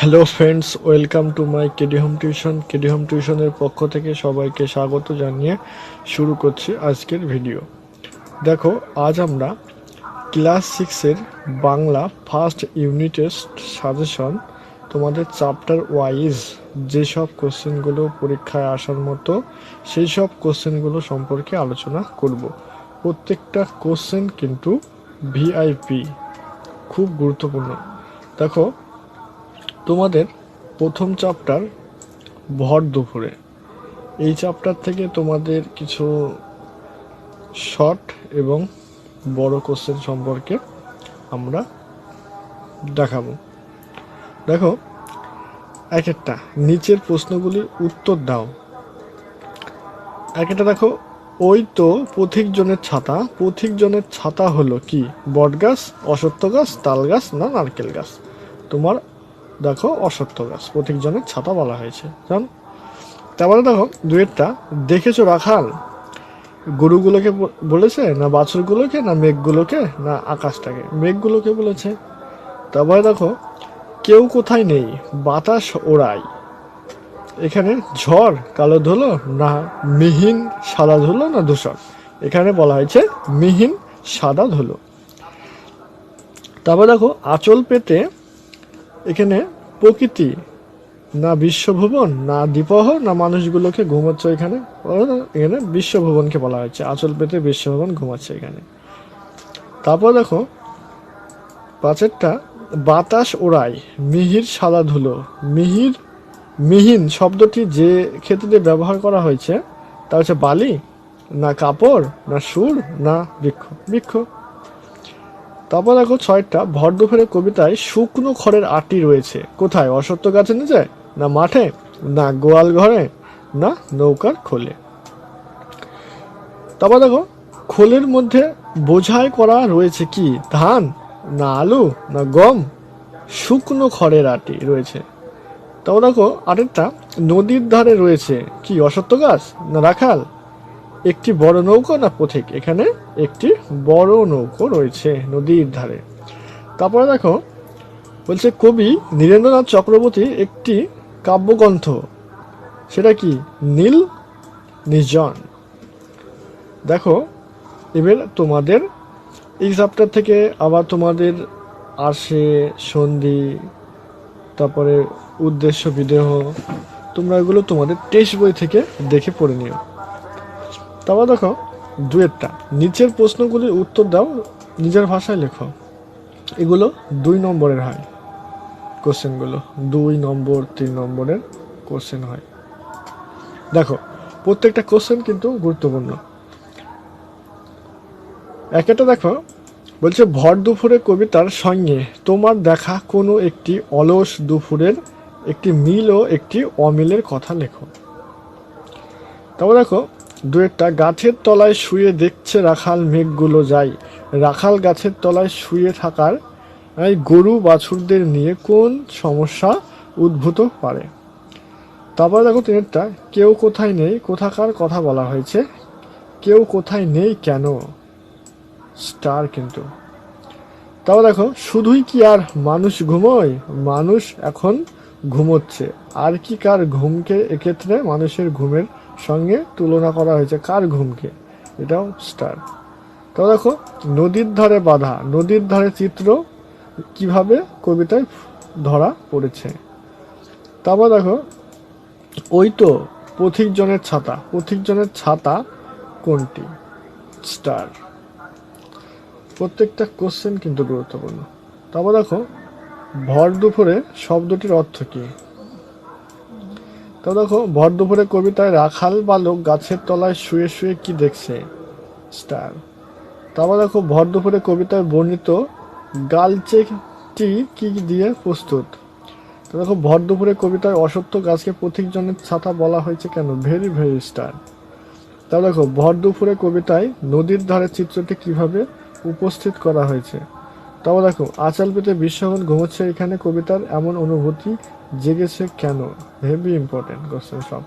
Hello friends, welcome to my KD home tuition. KD home টিউশনের পক্ষ থেকে সবাইকে স্বাগত জানিয়ে শুরু করছি আজকের ভিডিও। দেখো, আজ আমরা ক্লাস 6-এর বাংলা ফার্স্ট ইউনিটের সাজেশন, তোমাদের চ্যাপ্টার ওয়াইজ যেসব কোশ্চেনগুলো পরীক্ষায় আসার মতো সেই সব কোশ্চেনগুলো সম্পর্কে আলোচনা করব। প্রত্যেকটা কোশ্চেন কিন্তু ভিআইপি, খুব গুরুত্বপূর্ণ। দেখো, তোমাদের প্রথম চ্যাপ্টার ভর দুপুরে, এই চ্যাপ্টার থেকে তোমাদের কিছু শর্ট এবং বড় কোশ্চেন সম্পর্কে আমরা দেখাবো। দেখো, এক একটা নিচের প্রশ্নগুলির উত্তর দাও। এক একটা দেখো, ওই তো পথিকজনের ছাতা। পথিকজনের ছাতা হলো কি? বট গাছ, অশ্বত্থ গাছ, তাল গাছ না নারকেল গাছ? তোমার দেখো, অশ্বত্থ গাছ পথিকজনের ছাতা বলা হয়েছে, জানো? তারপরে দেখো দুয়েরটা, দেখেছো রাখাল গরুগুলোকে বলেছে না বাছুরগুলোকে না মেঘগুলোকে না আকাশটাকে? মেঘগুলোকে বলেছে। তারপরে দেখো, কেউ কোথায় নেই, বাতাস ওড়ায়। এখানে ঝড় কালো ধুলো না মিহিন সাদা ধুলো না ধূসর? এখানে বলা হয়েছে মিহিন সাদা ধুলো। তারপর দেখো, আঁচল পেতে, এখানে প্রকৃতি না বিশ্বভুবন না দ্বীপহ না মানুষগুলোকে ঘুমাচ্ছে? এখানে এখানে বিশ্বভুবনকে বলা হয়েছে, আঁচল পেতে বিশ্বভুবন ঘুমাচ্ছে এখানে। তারপর দেখো পাঁচেরটা, বাতাস ওড়ায় মিহির সাদা ধুলো। মিহির, মিহিন শব্দটি যে ক্ষেত্রে ব্যবহার করা হয়েছে তা হচ্ছে বালি না কাপড় না সুর না বৃক্ষ? বৃক্ষ। তারপর দেখো ছয়টা, ভর দুপুরে কবিতায় শুকনো খড়ের আটি রয়েছে কোথায়? অশ্বত্থ গাছের নিচে না মাঠে না গোয়াল ঘরে না নৌকার খোলে? তারপর দেখো, খোলের মধ্যে বোঝাই করা রয়েছে কি? ধান না আলু না গম? শুকনো খড়ের আটি রয়েছে। তারপর দেখো আরেকটা, নদীর ধারে রয়েছে কি? অশ্বত্থ গাছ না রাখাল? একটি বড় নৌকো না পথিক? এখানে একটি বড় নৌকো রয়েছে নদীর ধারে। তারপরে দেখো বলছে, কবি নীরেন্দ্রনাথ চক্রবর্তীর একটি কাব্যগ্রন্থ, সেটা কি? নীল নির্জন। দেখো, এবার তোমাদের এই চ্যাপ্টার থেকে আবার তোমাদের আসে সন্ধি, তারপরে উদ্দেশ্য বিদেহ। তোমরা এগুলো তোমাদের টেক্সট বই থেকে দেখে পড়ে নিও। তারপর দেখো দুয়েরটা, নিচের প্রশ্নগুলির উত্তর দাও, নিজের ভাষায় লেখো। এগুলো 2 নম্বরের হয় কোশ্চেনগুলো, 2 নম্বর 3 নম্বরের কোশ্চেন হয়। দেখো, প্রত্যেকটা কোশ্চেন কিন্তু গুরুত্বপূর্ণ। একটা দেখো, বলছে ভর দুপুরে কবিতার সঙ্গে তোমার দেখা কোনো একটি অলস দুপুরের একটি মিল ও একটি অমিলের কথা লেখো। তারপর দেখো দুয়েরটা, গাছের তলায় শুয়ে দেখছে রাখাল মেঘগুলো যায়। রাখাল গাছের তলায় শুয়ে থাকার গরু বাছুরদের নিয়ে কোন সমস্যা উদ্ভূত পারে? তারপরে দেখো তিনেরটা, কেউ কোথায় নেই কোথাকার কথা বলা হয়েছে? কেউ কোথায় নেই কেন? স্টার কিন্তু। তাও দেখো, শুধুই কি আর মানুষ ঘুমোয়? মানুষ এখন ঘুমোচ্ছে। আর কি কার ঘুমকে এক্ষেত্রে মানুষের ঘুমের সঙ্গে তুলনা করা হয়েছে? কার ঘুমকে? এটাও স্টার। তাও দেখো, নদীর ধারে বাঁধা, নদীর ধারে চিত্র কিভাবে কবিতায় ধরা পড়েছে? তারপর দেখো, ওই তো পথিকজনের ছাতা, পথিকজনের ছাতা কোনটি? স্টার। প্রত্যেকটা কোশ্চেন কিন্তু গুরুত্বপূর্ণ। তারপর দেখো, ভর দুপুরে শব্দটির অর্থ কী? তো দেখো, ভর দুপুরে কবিতায় রাখাল বালক গাছের তলায় শুয়ে শুয়ে কি দেখছে? স্টার। তারপর দেখো, ভর দুপুরে কবিতায় বর্ণিত গালচেটি কি দিয়ে প্রস্তুত? তো দেখো, ভর দুপুরে কবিতায় অশ্বত্থ গাছকে পথিকজনের ছাতা বলা হয়েছে কেন? Very very star. তাহলে দেখো, ভর দুপুরে কবিতায় নদীর ধারে চিত্রটি কিভাবে উপস্থিত করা হয়েছে? তারপর দেখো, আঁচল পেতে বিশ্বভন ঘুমোচ্ছে, এখানে কবিতার এমন অনুভূতি জেগেছে কেন? হেভি ইম্পর্টেন্ট কোশ্চেন সব।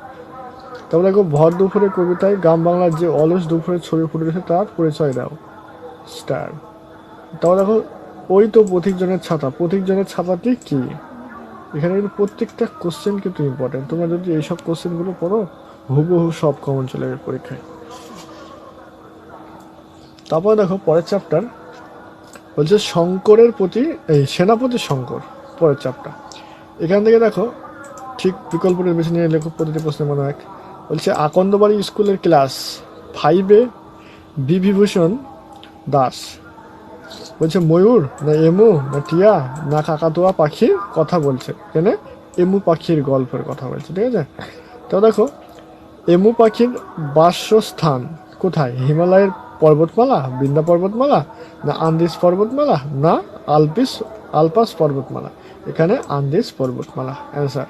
তারপর দেখো, ভর দুপুরে কবিতায় গ্রাম বাংলার যে অলস দুপুরে ছবি ফুটে উঠেছে তার পরিচয় দাও। স্টার। তারপর দেখো, ওই তো পথিকজনের ছাতা, পথিকজনের ছাতাটি কি? এখানে কিন্তু প্রত্যেকটা কোশ্চেন কিন্তু ইম্পর্টেন্ট। তোমরা যদি এইসব কোশ্চেনগুলো পড়ো হুবহু সব কমন চলে যাবে পরীক্ষায়। তারপর দেখো পরের চ্যাপ্টার বলছে শঙ্করের প্রতি, এই সেনাপতি শঙ্কর, পরের চ্যাপ্টার। এখান থেকে দেখো ঠিক বিকল্পটা বেছে নিয়ে লেখো প্রতিটি প্রশ্নের মনে এক। বলছে আকন্দবাড়ি স্কুলের ক্লাস 5-এ বিভূষণ দাস বলছে ময়ূর না এমু না টিয়া না কাকাতুয়া পাখির কথা বলছে। এখানে এমু পাখির গল্পের কথা বলছে, ঠিক আছে। তো দেখো এমু পাখির বাসস্থান কোথায়? হিমালয়ের পর্বতমালা, বৃন্দা পর্বতমালা না আন্দিজ পর্বতমালা না আলপাস পর্বতমালা? এখানে আন্দিজ পর্বতমালা অ্যান্সার।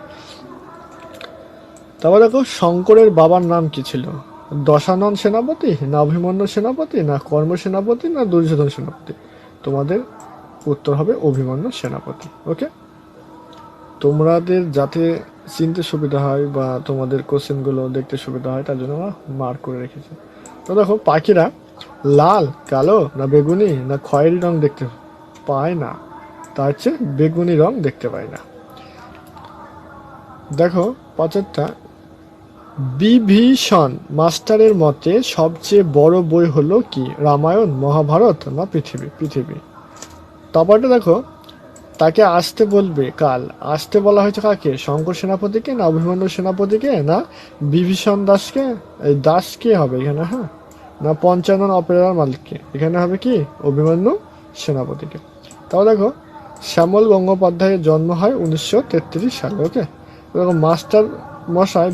তারপর দেখো শঙ্করের বাবার নাম কি ছিল? দশানন সেনাপতি না অভিমন্যু সেনাপতি না কর্ম সেনাপতি না দুর্যোধন সেনাপতি? তোমাদের উত্তর হবে অভিমন্যু সেনাপতি। ওকে, তোমাদের যাতে চিনতে সুবিধা হয় বা তোমাদের কোশ্চেনগুলো দেখতে সুবিধা হয় তার জন্য আমরা মার্ক করে রেখেছি। তো দেখো পাখিরা লাল, কালো না বেগুনি না খয়েরি রং দেখতে পায় না? তা হচ্ছে বেগুনি রং দেখতে পায় না। দেখো পাঁচেরটা, বিভীষণ মাস্টারের মতে সবচেয়ে বড় বই হলো কি? রামায়ণ, মহাভারত না পৃথিবী? তারপরটা দেখো তাকে আসতে বলবে কাল। আসতে বলা হয়েছে কাকে? শঙ্কর সেনাপতিকে না অভিমন্যু সেনাপতিকে না বিভীষণ দাসকে? এই দাস কে হবে এখানে? হ্যাঁ, না পঞ্চানন অপেরার মালিককে? এখানে হবে কি অভিমন্যু সেনাপতিকে। তাও দেখো শ্যামল গঙ্গোপাধ্যায়ের জন্ম হয় 1933 সালে। ওকে, দেখো মাস্টার মশাই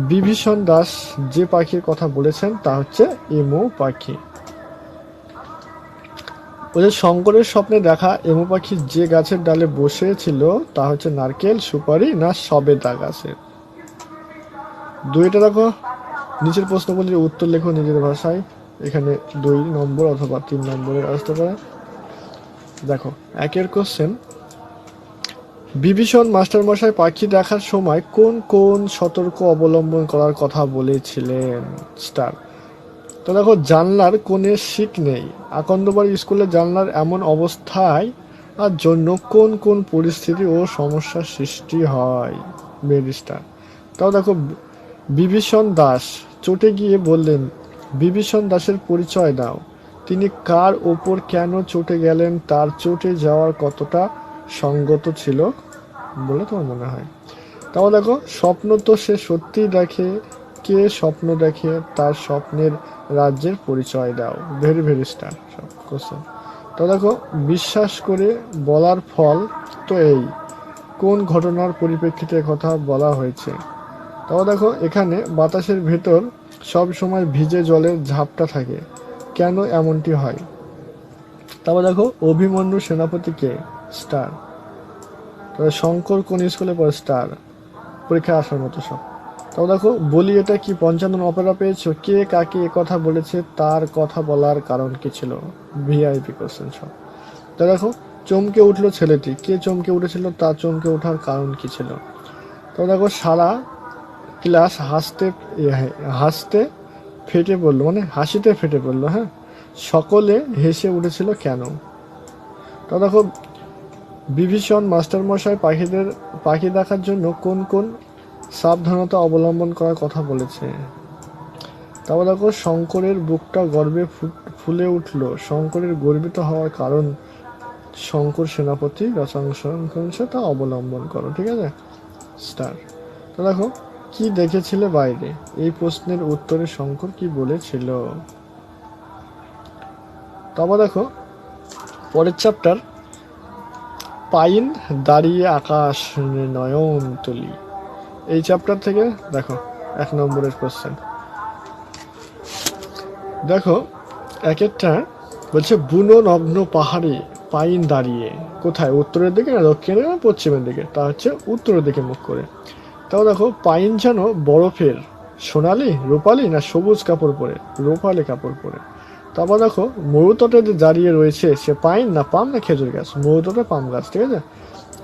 বিভীষণ দাস যে পাখির কথা বলেছেন তা হচ্ছে এমু পাখি। ওদের শঙ্করের স্বপ্নে দেখা এমু পাখি যে গাছের ডালে বসেছিল তা হচ্ছে নারকেল, সুপারি না সবেদা গাছের? দুইটা দেখো নিচের প্রশ্নগুলির উত্তর লেখো নিজের ভাষায়। এখানে 2 নম্বর অথবা 3 নম্বরের আসতে পারে। দেখো একের কোশ্চেন, বিভীষণ মাস্টারমশাই পাখি দেখার সময় কোন কোন সতর্ক অবলম্বন করার কথা বলেছিলেন? স্টার। তো দেখো জানলার কোণে শিক নেই। আকন্দবাড়ি স্কুলের জানলার এমন অবস্থায় আর জন্য কোন কোন পরিস্থিতি ও সমস্যার সৃষ্টি হয়? মেরিস্টার। তাও দেখো বিভীষণ দাস চটে গিয়ে বললেন, বিভীষণ দাসের পরিচয় দাও। তিনি কার ওপর কেন চটে গেলেন? তার চটে যাওয়ার কতটা সঙ্গত ছিল বলে তোমার মনে হয়? তাও দেখো স্বপ্ন তো সে সত্যিই দেখে। কে স্বপ্ন দেখে? তার স্বপ্নের রাজ্যের পরিচয় দাও। ভেরি ভেরি স্টার সব কোশ্চেন। তো দেখো বিশ্বাস করে বলার ফল তো এই কোন ঘটনার পরিপ্রেক্ষিতে কথা বলা হয়েছে? তাও দেখো এখানে বাতাসের ভেতর সব সময় ভিজে জলের ঝাপটা থাকে, কেন এমনটি হয়? তারপর দেখো অভিমন্যু সেনাপতিকে? স্টার। তবে শঙ্কর কোন স্কুলে পড়ে? স্টার। পরীক্ষায় আসার মতো সব। তাও দেখো বলি এটা কি পঞ্চানন অপেরা পেয়েছো? কে কাকে কথা বলেছে? তার কথা বলার কারণ কি ছিল? ভিআইপি কোশ্চেন সব। তা দেখো চমকে উঠলো ছেলেটি। কে চমকে উঠেছিল? তার চমকে ওঠার কারণ কি ছিল? তো দেখো সারা ক্লাস হাসতে ফেটে পড়লো, মানে হাসিতে ফেটে পড়লো। হ্যাঁ, সকলে হেসে উঠেছিল কেন? তো দেখো বিভীষণ মাস্টারমশাই পাখি দেখার জন্য কোন কোন সাবধানতা অবলম্বন করার কথা বলেছে? তারপর দেখো শঙ্করের বুকটা গর্বে ফুলে উঠল। শঙ্করের গর্বিত হওয়ার কারণ শঙ্কর সেনাপতি রসাংশ তা অবলম্বন করো। ঠিক আছে, স্টার। তো দেখো কি দেখেছিলে বাইরে? এই প্রশ্নের উত্তরে শঙ্কর কি বলেছিল? তারপর দেখো পরের চ্যাপ্টার, পাইন দাঁড়িয়ে আকাশ নয়ন তুলি। এই চ্যাপ্টার থেকে দেখো 1 নম্বরের কোশ্চেন। দেখো এক একটা বলছে বুনো নগ্ন পাহাড়ে পাইন দাঁড়িয়ে কোথায়? উত্তরের দিকে না দক্ষিণে না পশ্চিমের দিকে? তা হচ্ছে উত্তরের দিকে মুখ করে। তাও দেখো পাইন যেন বরফের সোনালি, রূপালি না সবুজ কাপড় পরে? রূপালি কাপড় পরে। তারপর দেখো মরুতটে যে দাঁড়িয়ে রয়েছে সে পাইন না পাম না খেজুর গাছ? মরুতটে পাম গাছ। ঠিক আছে।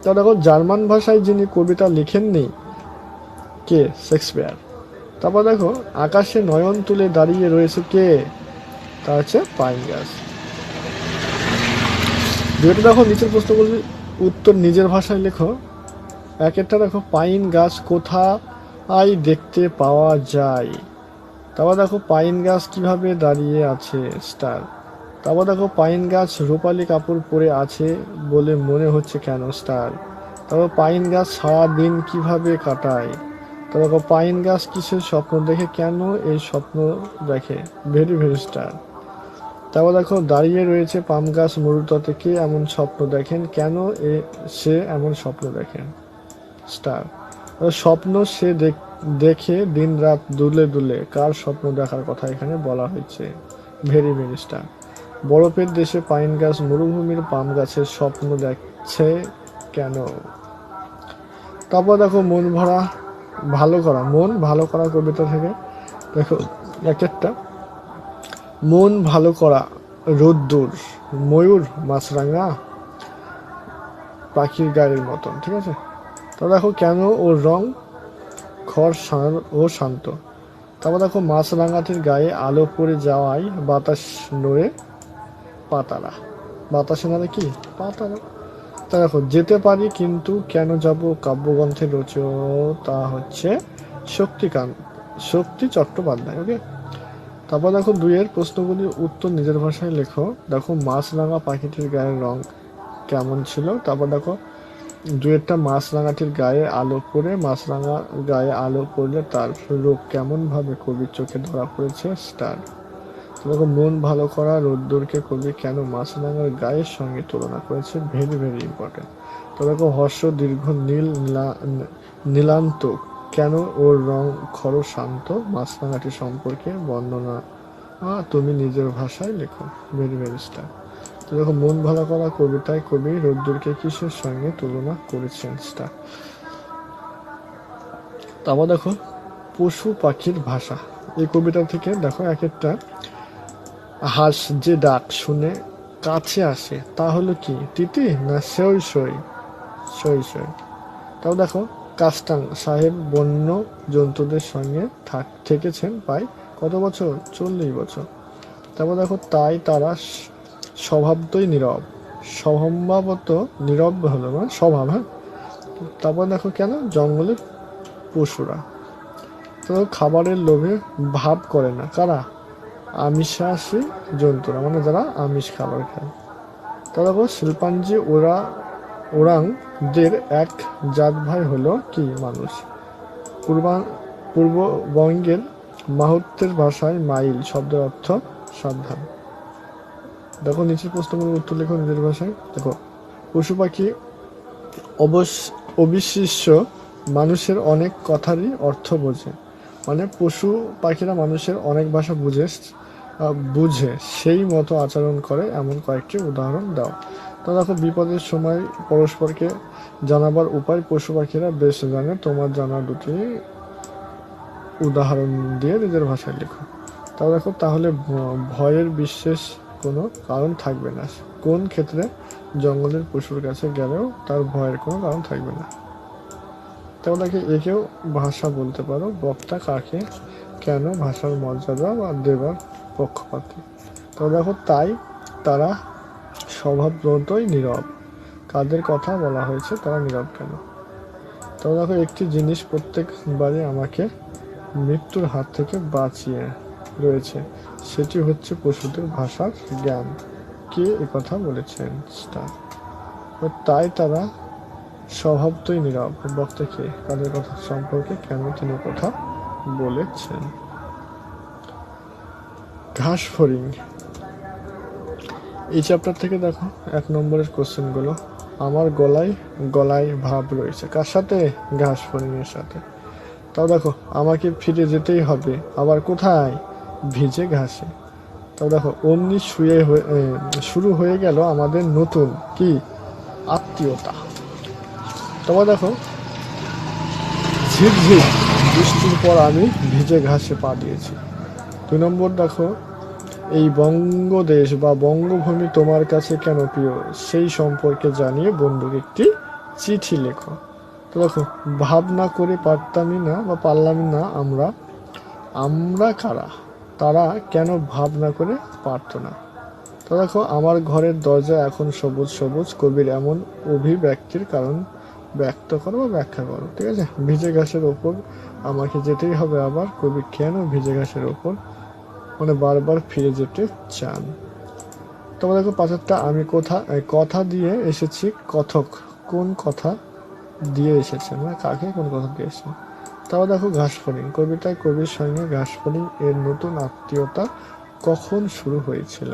তা দেখো জার্মান ভাষায় যিনি কবিতা লিখেননি কে? শেক্সপিয়ার। তারপর দেখো আকাশে নয়ন তুলে দাঁড়িয়ে রয়েছে কে? তা হচ্ছে পাইন গাছ। যেটা দেখো নিচের প্রশ্নগুলির উত্তর নিজের ভাষায় লেখো। একটা দেখো, পাইন গাছ কোথায় দেখতে পাওয়া যায়? তারপর দেখো পাইন গাছ কিভাবে দাঁড়িয়ে আছে, স্টার। তারপর দেখো পাইন গাছ রূপালী কাপড় পরে আছে বলে মনে হচ্ছে কেন, স্টার। তারপর পাইন গাছ সারা দিন কিভাবে কাটায়? তারপর দেখো পাইন গাছ কিসের স্বপ্ন দেখে, কেন এই স্বপ্ন দেখে, ভেরি ভেরি স্টার। তারপর দেখো দাঁড়িয়ে রয়েছে পাম গাছ মরুততে, কে এমন স্বপ্ন দেখেন, কেন সে এমন স্বপ্ন দেখেন, স্টার। স্বপ্ন সে দেখে দিন রাত দুলে দুলে, কার স্বপ্ন দেখার কথা এখানে বলা হয়েছে, ভেরি ভেরি স্টার। বরফের দেশে পাইন গাছ মরুভূমির পাম গাছের স্বপ্ন দেখছে কেন? তারপর দেখো মন ভালো করা কবিতা থেকে দেখো এক একটা, মন ভালো করা রোদ্দুর, ময়ূর মাছরাঙা পাখির গায়ের মতন, ঠিক আছে। তো দেখো কেন ওর রং ও শান্ত। তারপর দেখো মাছরাঙাটির গায়ে আলো পড়ে যাওয়ায় বাতাস নড়ে পাতারা, বাতাসে নাড়ে কি, পাতারা। তা দেখো যেতে পারি কিন্তু কেন যাব, কাব্যগ্রন্থের রচয়িতা হচ্ছে শক্তি চট্টোপাধ্যায়, ওকে। তারপর দেখো দুইয়ের প্রশ্নগুলির উত্তর নিজের ভাষায় লেখো। দেখো মাছরাঙা পাখিটির গায়ের রং কেমন ছিল। তারপর দেখো দুয়েরটা, মাছরাঙাটির গায়ে আলো পড়ে, মাছরাঙা গায়ে আলো পড়লে তার রূপ কেমন ভাবে কবির চোখে ধরা পড়েছে, স্টার। দেখো মন ভালো করা রোদ্দুরকে কবি কেন মাছরাঙার গায়ের সঙ্গে তুলনা করেছে, ভেরি ভেরি ইম্পর্টেন্ট। তো দেখো হর্ষ দীর্ঘ নীলান্ত, কেন ওর রং শান্ত, মাছরাঙাটি সম্পর্কে বর্ণনা তুমি নিজের ভাষায় লেখো, ভেরি ভেরি স্টার। তো দেখো মন ভালো করা কবিতায় কবি রোদ্দুরকে কিসের সঙ্গে তুলনা করেছেন, স্টার। তারপর দেখো পশু পাখির ভাষা, এই কবিতা থেকে দেখো এক একটা, হাঁস যে ডাক শুনে কাছে আসে তা হলো কি, তিতি না সই সই, সই সই। তাও দেখো কাস্টাং সাহেব বন্য জন্তুদের সঙ্গে থেকেছেন প্রায় কত বছর, 40 বছর। তারপর দেখো তাই তারা স্বভাবতই নীরব, স্বভাবত নীরব হলো না স্বভাব, হ্যাঁ। তারপর দেখো কেন, জঙ্গলের পশুরা। তো খাবারের লোভে ভাব করে না, কারা, আমিষাশী জন্তুরা, মানে যারা আমিষ খাবার খায়। তারপর শিল্পাঞ্জি ওরাংদের এক জাত ভাই হলো কি, মানুষ। পূর্ববঙ্গের মাহাত্ম্যের ভাষায় মাইল শব্দের অর্থ সাবধান। দেখো নিচের প্রশ্নগুলোর উত্তর লেখো নিজের ভাষায়। দেখো পশু পাখি অবিশিষ্য মানুষের অনেক কথারই অর্থ বোঝে, মানে পশু পাখিরা মানুষের অনেক ভাষা বুঝে সেই মতো আচরণ করে, এমন কয়েকটি উদাহরণ দাও। তো দেখো বিপদের সময় পরস্পরকে জানাবার উপায় পশু পাখিরা বেশ জানে, তোমার জানা দুটি উদাহরণ দিয়ে নিজের ভাষায় লেখো। তাও দেখো তাহলে ভয়ের বিশেষ কোনো কারণ থাকবে না, কোন ক্ষেত্রে জঙ্গলের পশুর কাছে গেলেও তার ভয়ের কোনো কারণ থাকবে না। তাও দেখে একেও ভাষা বলতে পারো, বক্তা কাকে কেন ভাষার মর্যাদা বা দেবার পক্ষপাতী। তো দেখো তাই তারা স্বভাবতই নীরব, কাদের কথা বলা হয়েছে তারা নীরব কেন। তো দেখো একটি জিনিস প্রত্যেকবারই আমাকে মৃত্যুর হাত থেকে বাঁচিয়ে রয়েছে, সেটি হচ্ছে পশুদের ভাষার জ্ঞান, কে কথা বলেছেন, স্টার। তাই তারা স্বভাবতই নীরব, বক্তা কে, কাদের কথা সম্পর্কে কেন তিনি কথা বলেছেন। ঘাস ফড়িং, এই চ্যাপ্টার থেকে দেখো 1 নম্বরের কোশ্চেনগুলো। আমার গলায় ভাব রয়েছে, কার সাথে, ঘাস ফড়িং এর সাথে। তাও দেখো আমাকে ফিরে যেতেই হবে, আবার কোথায়, ভিজে ঘাসে। তাও দেখো অমনি শুরু হয়ে গেল আমাদের নতুন কি, আত্মীয়তা। তারপর দেখো ঝিরঝির বৃষ্টির পর আমি ভিজে ঘাসে পা দিয়েছি। 2 নম্বর দেখো এই বঙ্গদেশ বা বঙ্গভূমি তোমার কাছে কেন প্রিয়, সেই সম্পর্কে জানিয়ে বন্ধুকে একটি চিঠি লেখো। তো দেখো ভাবনা করে পারতামই না বা পারলামই না আমরা কারা, তারা কেন ভাবনা করে পারতো না। তো দেখো আমার ঘরের দরজা এখন সবুজ সবুজ, কবির এমন অভিব্যক্তির কারণ ব্যক্ত করো বা ব্যাখ্যা করো। ঠিক আছে, ভিজে ঘাসের ওপর আমাকে যেতেই হবে আবার। কবি কেন ভিজে ঘাসের ওপর মানে বারবার ফিরে যেতে চান? তোমরা দেখো পাঁচটা, আমি কথা দিয়ে এসেছি কথক, কোন কথা দিয়ে এসেছেন মানে কাকে কোন কথা দিয়ে এসেছেন? তারপর দেখো ঘাসফড়িং, কবিতায় কবির সঙ্গে ঘাসফড়িং এর নতুন আত্মীয়তা কখন শুরু হয়েছিল?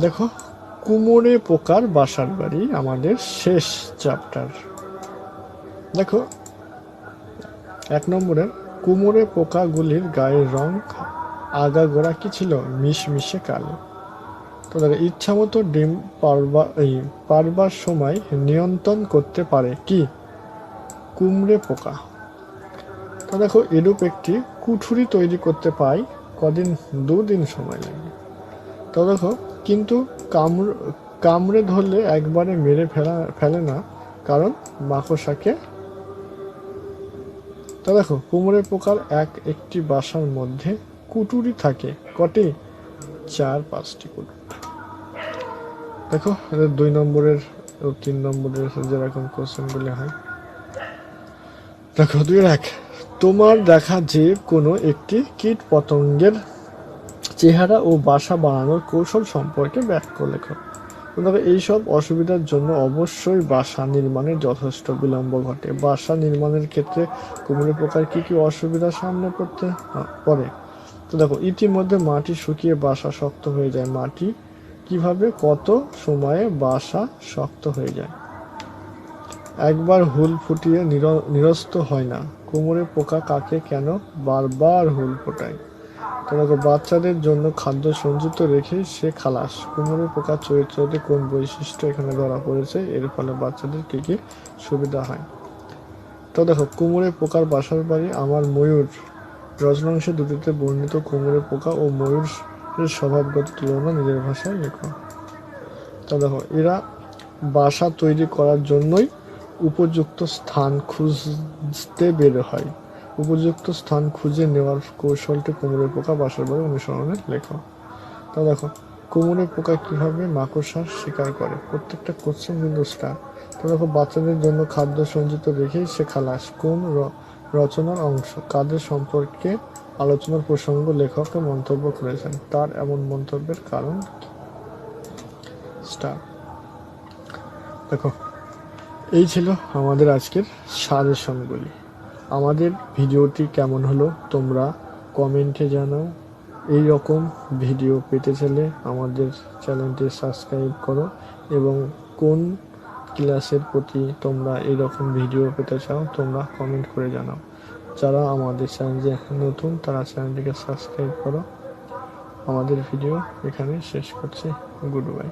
দেখো কুমোরে পোকার বাসার বাড়ি আমাদের শেষ চ্যাপ্টার। দেখো 1 নম্বরের কুমোরে পোকাগুলির গায়ের রং আগাগোড়া কি ছিল? মিশমিশে কালো। তো দেখো ইচ্ছামতো ডিম পারবার সময় নিয়ন্ত্রণ করতে পারে কি? কুমড়ে পোকা। তো দেখো এরূপ একটি কুঠুরি তৈরি করতে পাই কদিন? 2 দিন সময় লাগে। তো দেখো কিন্তু কামড়ে ধরলে একবারে মেরে ফেলে না, কারণ মাকড়সাকে। তো দেখো কুমড়ে পোকার একটি বাসার মধ্যে কুটুরি থাকে কটি? 4-5টি কুটুরি। দেখো 2 নম্বরের ও 3 নম্বরের যেরকম কোশ্চেনগুলি হয়। দেখো 2-1, তোমার দেখা যে কোনো একটি কীট পতঙ্গের চেহারা ও বাসা বানানোর কৌশল সম্পর্কে ব্যাখ্যা লেখো। দেখো এইসব অসুবিধার জন্য অবশ্যই বাসা নির্মাণে যথেষ্ট বিলম্ব ঘটে। বাসা নির্মাণের ক্ষেত্রে কুমড়ো পোকার কি কি অসুবিধার সামনে পড়ে? তো দেখো ইতিমধ্যে মাটি শুকিয়ে বাসা শক্ত হয়ে যায়। মাটি কিভাবে কত সময়ে বাসা শক্ত হয়ে যায়? একবার হুল ফুটিয়ে নিরস্ত হয় না। কুমড়ে পোকা কাকে কেন বারবার হুল ফোটায়? তো দেখো বাচ্চাদের জন্য খাদ্য সঞ্চিত রেখে সে খালাস। কুমড়ে পোকার চরিত্রতে কোন বৈশিষ্ট্য এখানে ধরা পড়েছে? এর ফলে বাচ্চাদের কি কি সুবিধা হয়? তো দেখো কুমড়ে পোকার বাসার বাড়ি আমার ময়ূর রচনাংশে দুটিতে বর্ণিত কুমড়ে পোকা ও ময়ূরের স্বভাবগত তুলনা নিজের ভাষায় লেখো। তো দেখো এরা বাসা তৈরি করার জন্যই উপযুক্ত স্থান খুঁজতে বের হয়। উপযুক্ত স্থান খুঁজে নেওয়ার কৌশলটি কুমড়ে পোকা বাসার বাড়ি অনুসরণে লেখো। তো দেখো কুমড়ে পোকা কিভাবে মাকড়সার শিকার করে? প্রত্যেকটা কোশ্চেন কিন্তু স্টার। তো দেখো বাচ্চাদের জন্য খাদ্য সঞ্চিত রেখেই সে খালাস কোন রচনার অংশ? কাদের সম্পর্কে আলোচনার প্রসঙ্গ লেখক মন্তব্য করেছেন? তার এমন মন্তব্যের কারণ স্টার। দেখো এই ছিল আমাদের আজকের সাজেশনগুলি। আমাদের ভিডিওটি কেমন হলো তোমরা কমেন্টে জানাও। এই রকম ভিডিও পেতে চাইলে আমাদের চ্যানেলটি সাবস্ক্রাইব করো এবং কোন ক্লাসের প্রতি তোমরা এই রকম ভিডিও পেতে চাও তোমরা কমেন্ট করে জানাও। যারা আমাদের চ্যানেলে নতুন তারা চ্যানেলটিকে সাবস্ক্রাইব করো। আমাদের ভিডিও এখানে শেষ করছি। Good bye.